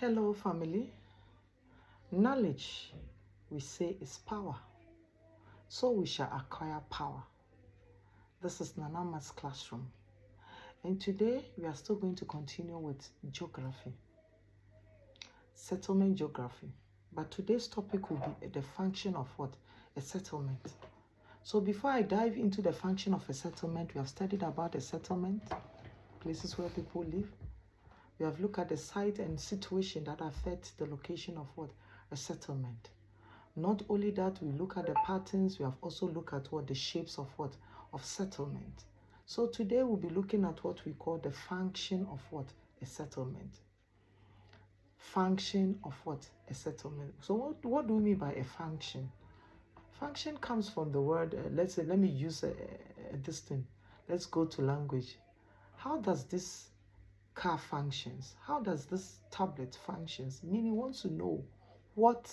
Hello, family. Knowledge, we say, is power. So we shall acquire power. This is Nanama's classroom. And today, we are still going to continue with geography, settlement geography. But today's topic will be the function of what? A settlement. So before I dive into the function of a settlement, we have studied about a settlement, places where people live. We have looked at the site and situation that affect the location of what? A settlement. Not only that, we look at the patterns, we have also looked at what? The shapes of what? Of settlement. So today we'll be looking at what we call the function of what? A settlement. Function of what? A settlement. So what do we mean by a function? Function comes from the word, let's say, let me use this thing. Let's go to language. How does this car functions? How does this tablet functions? Meaning, wants to know what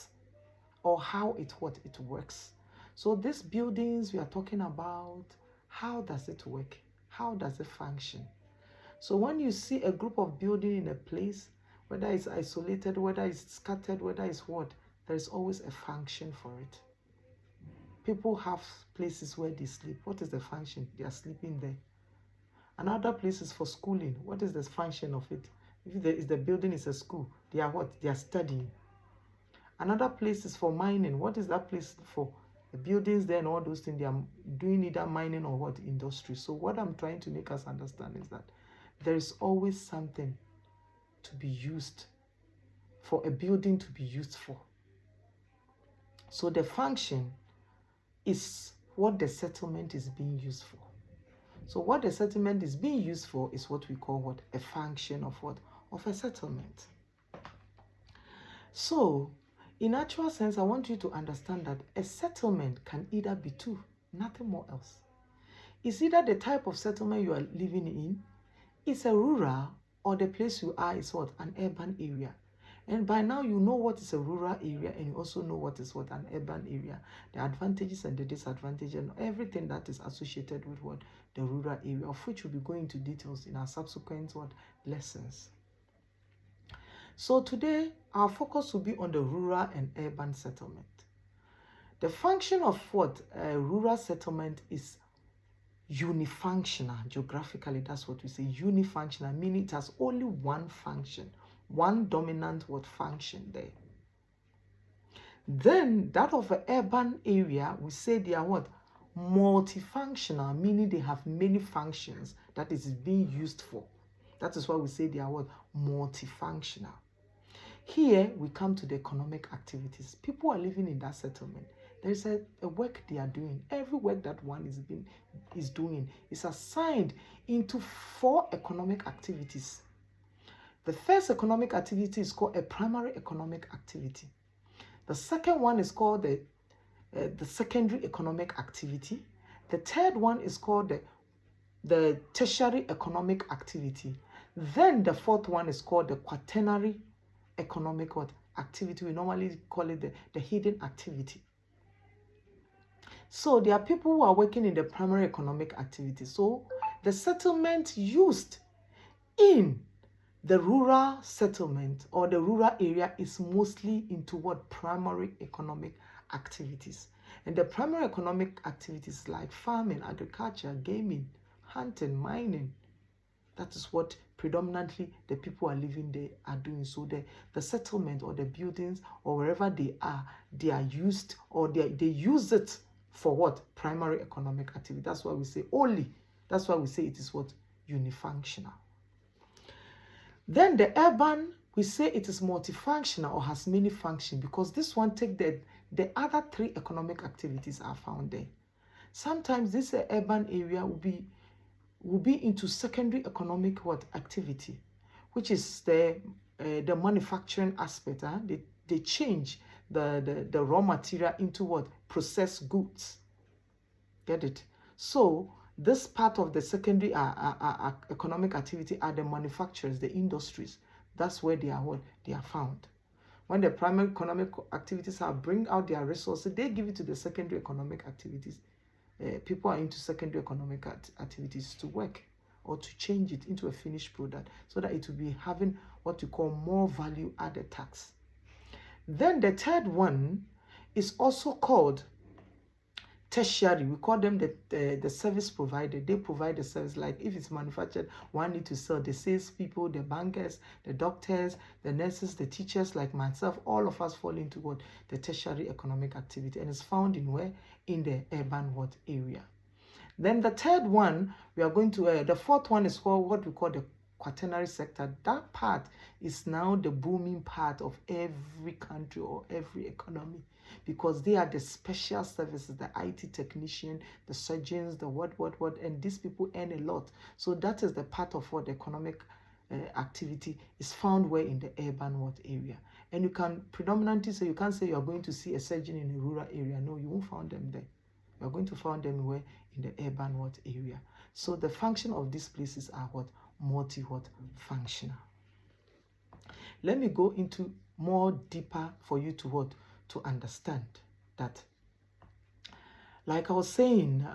or how it works. So these buildings we are talking about, how does it work? How does it function? So when you see a group of building in a place, whether it's isolated, whether it's scattered, whether it's what, there is always a function for it. People have places where they sleep. What is the function? They are sleeping there. Another place is for schooling. What is the function of it? If the building is a school, they are what? They are studying. Another place is for mining. What is that place for? The buildings there and all those things, they are doing either mining or what? Industry. So what I'm trying to make us understand is that there is always something to be used for a building to be used for. So the function is what the settlement is being used for. So what the settlement is being used for is what we call what? A function of what? Of a settlement. So in actual sense, I want you to understand that a settlement can either be two, nothing more else. It's either the type of settlement you are living in, it's a rural, or the place you are is what? An urban area. And by now you know what is a rural area, and you also know what is what? An urban area. The advantages and the disadvantages and everything that is associated with what? The rural area, of which we'll be going into details in our subsequent what? Lessons. So today, our focus will be on the rural and urban settlement. The function of what? A rural settlement is unifunctional. Geographically, that's what we say, unifunctional, meaning it has only one function, one dominant what? Function there. Then that of an urban area, we say they are what? Multifunctional, meaning they have many functions that is being used for. That is why we say they are what? Multifunctional. Here we come to the economic activities. People are living in that settlement. There is a work they are doing. Every work that one is doing is assigned into 4 economic activities. The first economic activity is called a primary economic activity. The second one is called the secondary economic activity. The third one is called the tertiary economic activity. Then the fourth one is called the quaternary economic activity. We normally call it the hidden activity. So there are people who are working in the primary economic activity. So the settlement used in the rural settlement or the rural area is mostly into what? Primary economic activities. And the primary economic activities like farming, agriculture, gaming, hunting, mining. That is what predominantly the people are living there are doing. So the settlement or the buildings or wherever they are used, or they use it for what? Primary economic activity. That's why we say only. That's why we say it is what? Unifunctional. Then the urban, we say it is multifunctional or has many functions, because this one take the other 3 economic activities are found there. Sometimes this urban area will be into secondary economic what? Activity, which is the manufacturing aspect. They change the raw material into what? Processed goods. Get it? So this part of the secondary economic activity are the manufacturers, the industries. That's where they are what? They are found. When the primary economic activities are bring out their resources, they give it to the secondary economic activities. People are into secondary economic activities to work. or to change it into a finished product so that it will be having what you call more value added tax. Then the third one is also called tertiary. We call them the service provider. They provide the service. Like if it's manufactured, one need to sell. The sales people, the bankers, the doctors, the nurses, the teachers, like myself, all of us fall into what? The tertiary economic activity. And it's found in where? In the urban what area. Then the third one, we are going to, the fourth one is called what we call the quaternary sector. That part is now the booming part of every country or every economy, because they are the special services, the IT technician, the surgeons, the what, and these people earn a lot. So that is the part of what the economic activity is found where in the urban what area. And you can predominantly say, you can't say you're going to see a surgeon in a rural area. No, you won't find them there. You're going to find them where? In the urban what area. So the function of these places are what? Multi-what? Functional. Let me go into more deeper for you to what? To understand that. Like I was saying,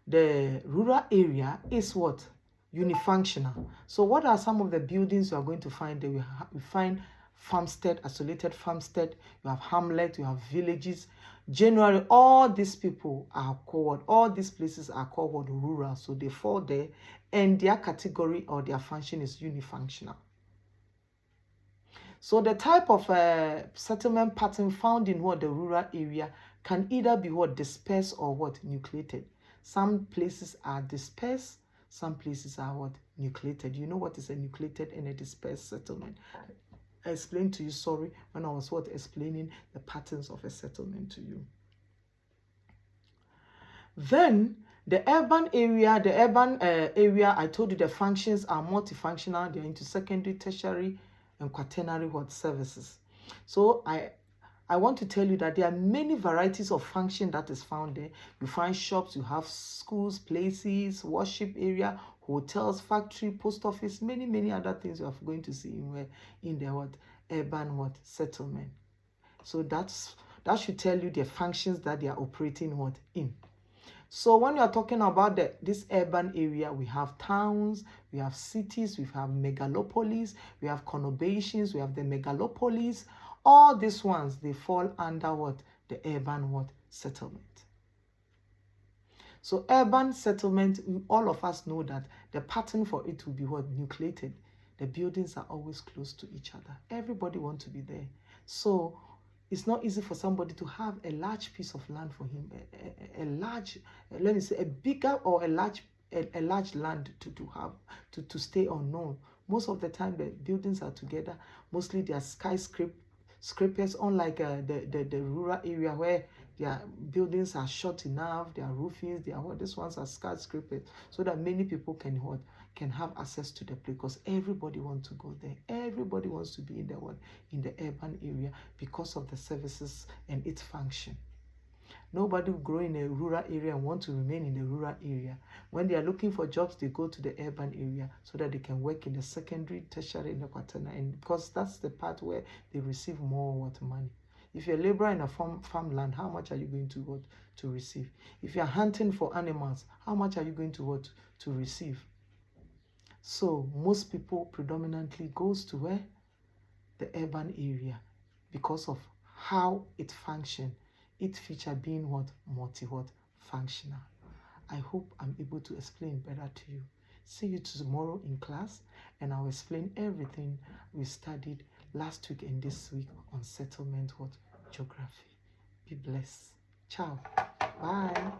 the rural area is what? Unifunctional. So what are some of the buildings you are going to find there? We find farmstead, isolated farmstead, you have hamlet, you have villages. Generally, all these people are called, all these places are called rural, so they fall there, and their category or their function is unifunctional. So the type of settlement pattern found in what the rural area can either be what dispersed or what nucleated. Some places are dispersed, some places are what nucleated. You know what is a nucleated and a dispersed settlement? I explained to you, sorry, when I was what explaining the patterns of a settlement to you. Then the urban area, I told you the functions are multifunctional. They're into secondary, tertiary, and quaternary what services. So I want to tell you that there are many varieties of function that is found there. You find shops, you have schools, places, worship area, hotels, factory, post office, many other things you are going to see in the what urban what settlement. So that should tell you the functions that they are operating what in. So when you are talking about this urban area, we have towns, we have cities, we have megalopolis, we have conurbations, we have the megalopolis. All these ones, they fall under what? The urban what? Settlement. So urban settlement, all of us know that the pattern for it will be what? Nucleated. The buildings are always close to each other. Everybody wants to be there. So it's not easy for somebody to have a large piece of land for him, a large, let me say, a bigger or a large land to stay on. No. Most of the time the buildings are together. Mostly they are skyscrapers, unlike the rural area where their buildings are short enough, their roofings, these ones are skyscrapers, so that many people can have access to the place, because everybody wants to go there. Everybody wants to be in the urban area because of the services and its function. Nobody will grow in a rural area and want to remain in the rural area. When they are looking for jobs, they go to the urban area so that they can work in the secondary, tertiary, and the quaternary, and because that's the part where they receive more money. If you're a laborer in a farmland, how much are you going to receive? If you're hunting for animals, how much are you going to receive? So most people predominantly goes to where? The urban area, because of how it functions. Its feature being what? Functional. I hope I'm able to explain better to you. See you tomorrow in class, and I'll explain everything we studied last week and this week on settlement geography. Be blessed. Ciao. Bye.